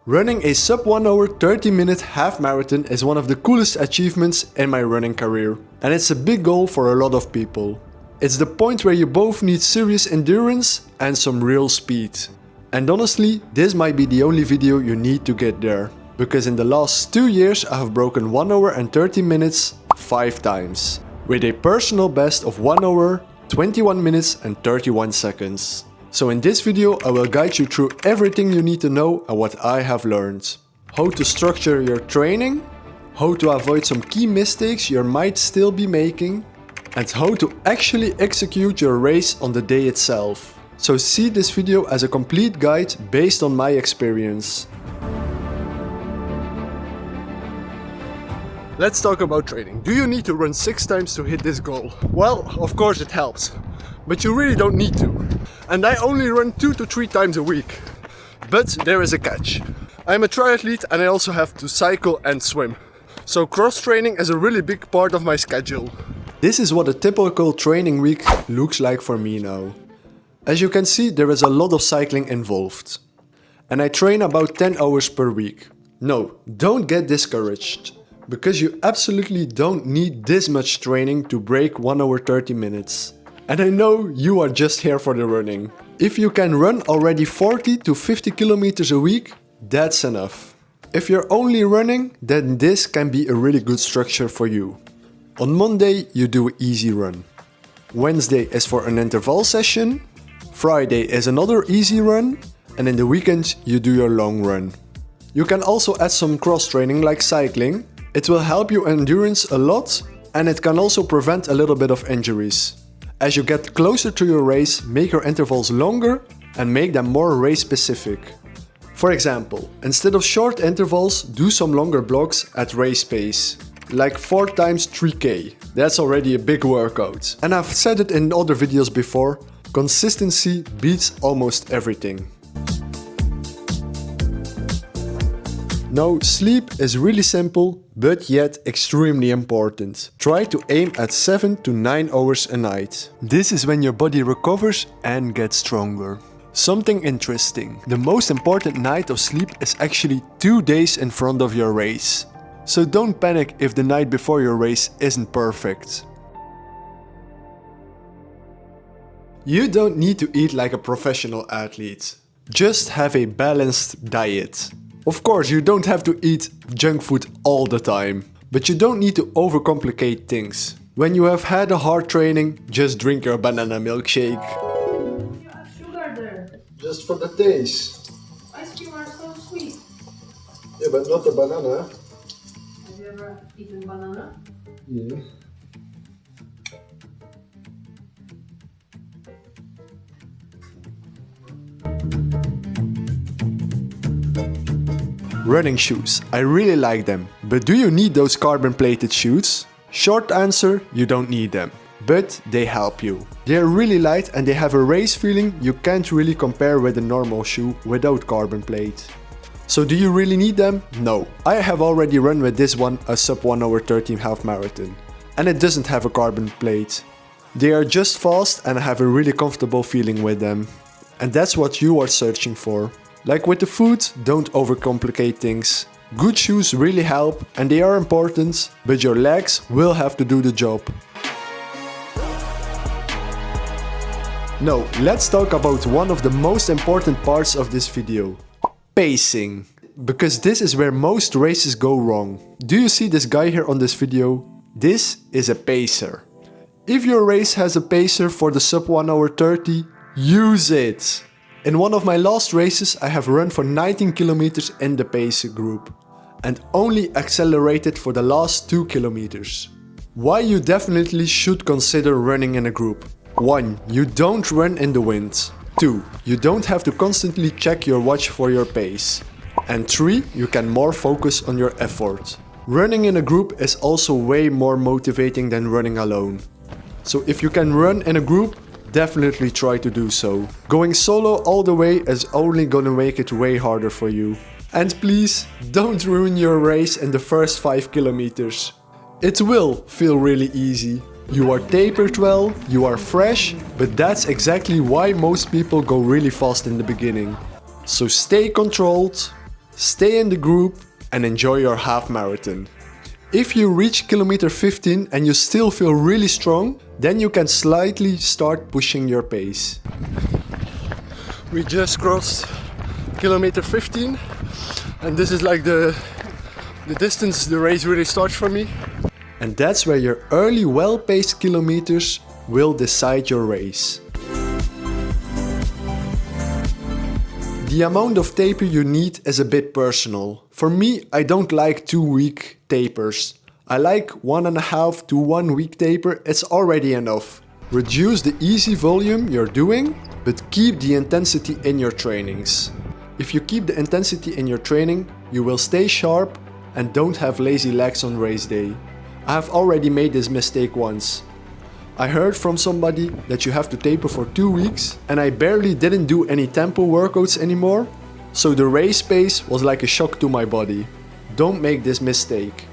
Running a sub 1 hour 30 minute half marathon is one of the coolest achievements in my running career, and it's a big goal for a lot of people. It's the point where you both need serious endurance and some real speed. And honestly, this might be the only video you need to get there, because in the last 2 years I have broken 1 hour and 30 minutes 5 times, with a personal best of 1 hour, 21 minutes and 31 seconds. So in this video I will guide you through everything you need to know and what I have learned. How to structure your training, how to avoid some key mistakes you might still be making, and how to actually execute your race on the day itself. So see this video as a complete guide based on my experience. Let's talk about training. Do you need to run 6 times to hit this goal? Well, of course it helps, but you really don't need to. And I only run 2 to 3 times a week. But there is a catch. I'm a triathlete and I also have to cycle and swim. So cross training is a really big part of my schedule. This is what a typical training week looks like for me now. As you can see, there is a lot of cycling involved. And I train about 10 hours per week. No, don't get discouraged, because you absolutely don't need this much training to break 1 hour 30 minutes. And I know you are just here for the running. If you can run already 40 to 50 kilometers a week, that's enough. If you're only running, then this can be a really good structure for you. On Monday you do an easy run. Wednesday is for an interval session. Friday is another easy run. And in the weekend you do your long run. You can also add some cross training like cycling. It will help your endurance a lot and it can also prevent a little bit of injuries. As you get closer to your race, make your intervals longer and make them more race specific. For example, instead of short intervals, do some longer blocks at race pace, like 4 times 3K. That's already a big workout. And I've said it in other videos before, consistency beats almost everything. Now, sleep is really simple, but yet extremely important. Try to aim at 7 to 9 hours a night. This is when your body recovers and gets stronger. Something interesting. The most important night of sleep is actually 2 days in front of your race. So don't panic if the night before your race isn't perfect. You don't need to eat like a professional athlete. Just have a balanced diet. Of course, you don't have to eat junk food all the time, but you don't need to overcomplicate things. When you have had a hard training, just drink your banana milkshake. You have sugar there. Just for the taste. Ice cream are so sweet. Yeah, but not the banana. Have you ever eaten banana? Yeah. Running shoes. I really like them. But do you need those carbon plated shoes? Short answer, you don't need them. But they help you. They are really light and they have a race feeling you can't really compare with a normal shoe without carbon plate. So do you really need them? No. I have already run with this one a sub 1 hour 13 half marathon. And it doesn't have a carbon plate. They are just fast and I have a really comfortable feeling with them. And that's what you are searching for. Like with the food, don't overcomplicate things. Good shoes really help and they are important, but your legs will have to do the job. Now, let's talk about one of the most important parts of this video. Pacing. Because this is where most races go wrong. Do you see this guy here on this video? This is a pacer. If your race has a pacer for the sub 1 hour 30, use it. In one of my last races I have run for 19 kilometers in the pacer group and only accelerated for the last 2 kilometers. Why you definitely should consider running in a group. 1. You don't run in the wind. 2. You don't have to constantly check your watch for your pace. And 3. You can more focus on your effort. Running in a group is also way more motivating than running alone. So if you can run in a group, definitely try to do so. Going solo all the way is only gonna make it way harder for you. And please, don't ruin your race in the first 5 kilometers. It will feel really easy. You are tapered well, you are fresh, but that's exactly why most people go really fast in the beginning. So stay controlled, Stay in the group and enjoy your half marathon. If you reach kilometer 15 and you still feel really strong, then you can slightly start pushing your pace. We just crossed kilometer 15 and this is like the distance the race really starts for me. And that's where your early well-paced kilometers will decide your race. The amount of taper you need is a bit personal. For me, I don't like 2-week tapers. I like 1.5 to 1 week taper, it's already enough. Reduce the easy volume you're doing, but keep the intensity in your trainings. If you keep the intensity in your training, you will stay sharp and don't have lazy legs on race day. I have already made this mistake once. I heard from somebody that you have to taper for 2 weeks and I barely didn't do any tempo workouts anymore, so the race pace was like a shock to my body. Don't make this mistake.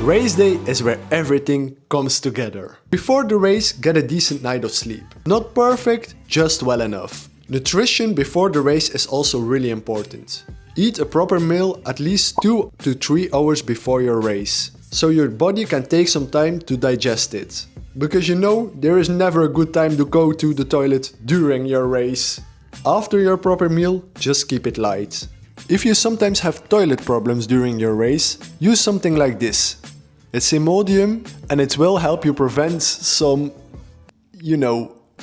Race day is where everything comes together. Before the race, get a decent night of sleep. Not perfect, just well enough. Nutrition before the race is also really important. Eat a proper meal at least 2 to 3 hours before your race, so your body can take some time to digest it. Because you know, there is never a good time to go to the toilet during your race. After your proper meal, just keep it light. If you sometimes have toilet problems during your race, use something like this. It's Immodium and it will help you prevent some,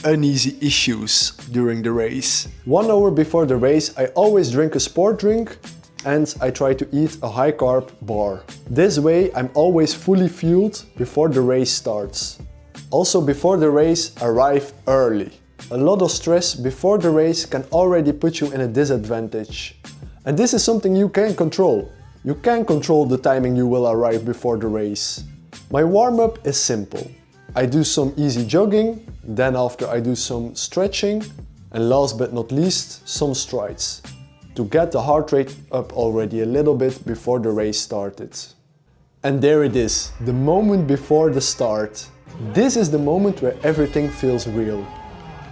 uneasy issues during the race. 1 hour before the race, I always drink a sport drink and I try to eat a high carb bar. This way I'm always fully fueled before the race starts. Also before the race, arrive early. A lot of stress before the race can already put you in a disadvantage. And this is something you can control. You can control the timing you will arrive before the race. My warm-up is simple. I do some easy jogging, then after I do some stretching, and last but not least, some strides, to get the heart rate up already a little bit before the race started. And there it is, the moment before the start. This is the moment where everything feels real.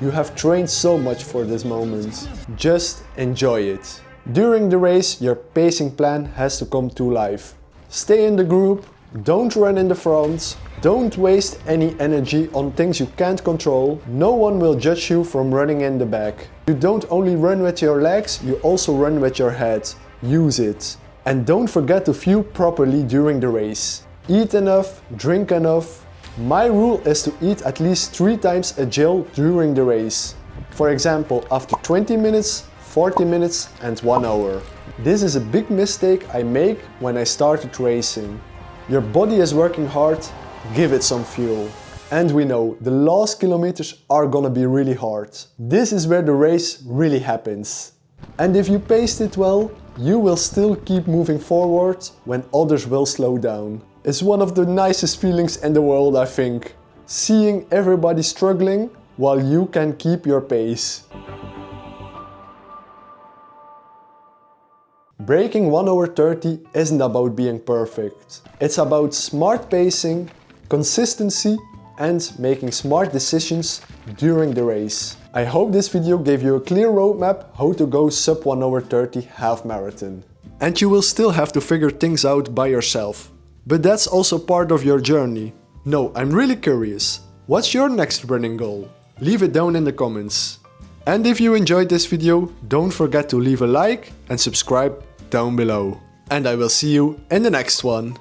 You have trained so much for this moment. Just enjoy it. During the race, your pacing plan has to come to life. Stay in the group, don't run in the front, don't waste any energy on things you can't control. No one will judge you from running in the back. You don't only run with your legs, you also run with your head. Use it. And don't forget to fuel properly during the race. Eat enough, drink enough. My rule is to eat at least 3 times a gel during the race. For example, after 20 minutes, 40 minutes and 1 hour. This is a big mistake I make when I started racing. Your body is working hard, give it some fuel. And we know the last kilometers are gonna be really hard. This is where the race really happens. And if you paced it well, you will still keep moving forward when others will slow down. It's one of the nicest feelings in the world, I think. Seeing everybody struggling while you can keep your pace. Breaking 1 hour 30 isn't about being perfect. It's about smart pacing, consistency and making smart decisions during the race. I hope this video gave you a clear roadmap how to go sub 1 hour 30 half marathon. And you will still have to figure things out by yourself. But that's also part of your journey. No, I'm really curious. What's your next running goal? Leave it down in the comments. And if you enjoyed this video, don't forget to leave a like and subscribe down below. And I will see you in the next one.